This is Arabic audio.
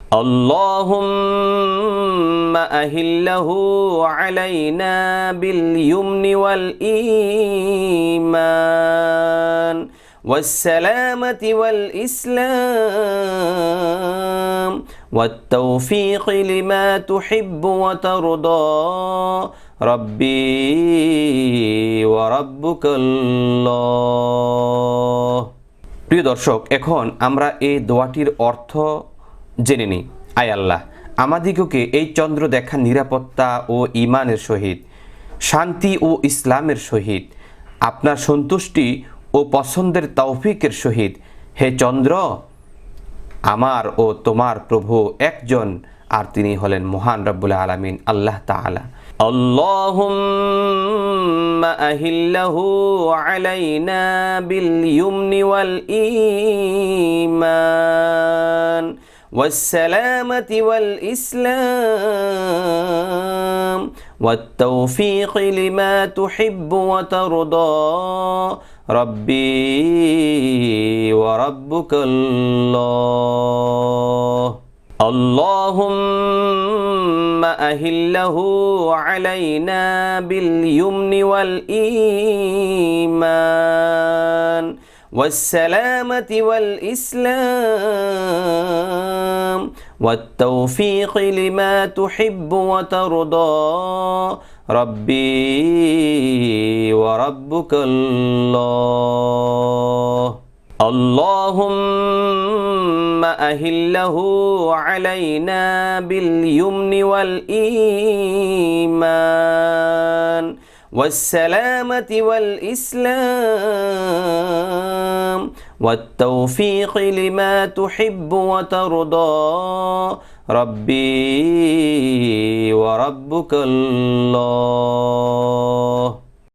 اللهم أهله علينا باليمن والإيمان والسلامة والإسلام والتوفيق لما تحب وترضى ربي وربك الله। প্রিয় দর্শক, এখন আমরা এই দোয়াটির অর্থ জেনে নিই। আয় আল্লাহ, আমাদিগকে এই চন্দ্র দেখা নিরাপত্তা ও ঈমানের সহিত, শান্তি ও ইসলামের সহিত, আপনার সন্তুষ্টি ও পছন্দের তৌফিকের সহিত, হে চন্দ্র, আমার ও তোমার প্রভু একজন, আর তিনি হলেন মহান রব্বুল আলামিন আল্লাহ তাআলা। আল্লাহুম্মা আহিল্লাহু আলাইনা বিল ইয়ুমনি ওয়াল ঈমান والسلامة والإسلام والتوفيق لما تحب وترضى ربي وربك الله। اللهم أهله علينا باليمن والإيمان والسلامة والإسلام والتوفيق لما تحب وترضى ربي وربك الله। اللهم أهله علينا باليمن والإيمان والسلامة والإسلام والتوفيق لما تحب وترضى ربي وربك الله।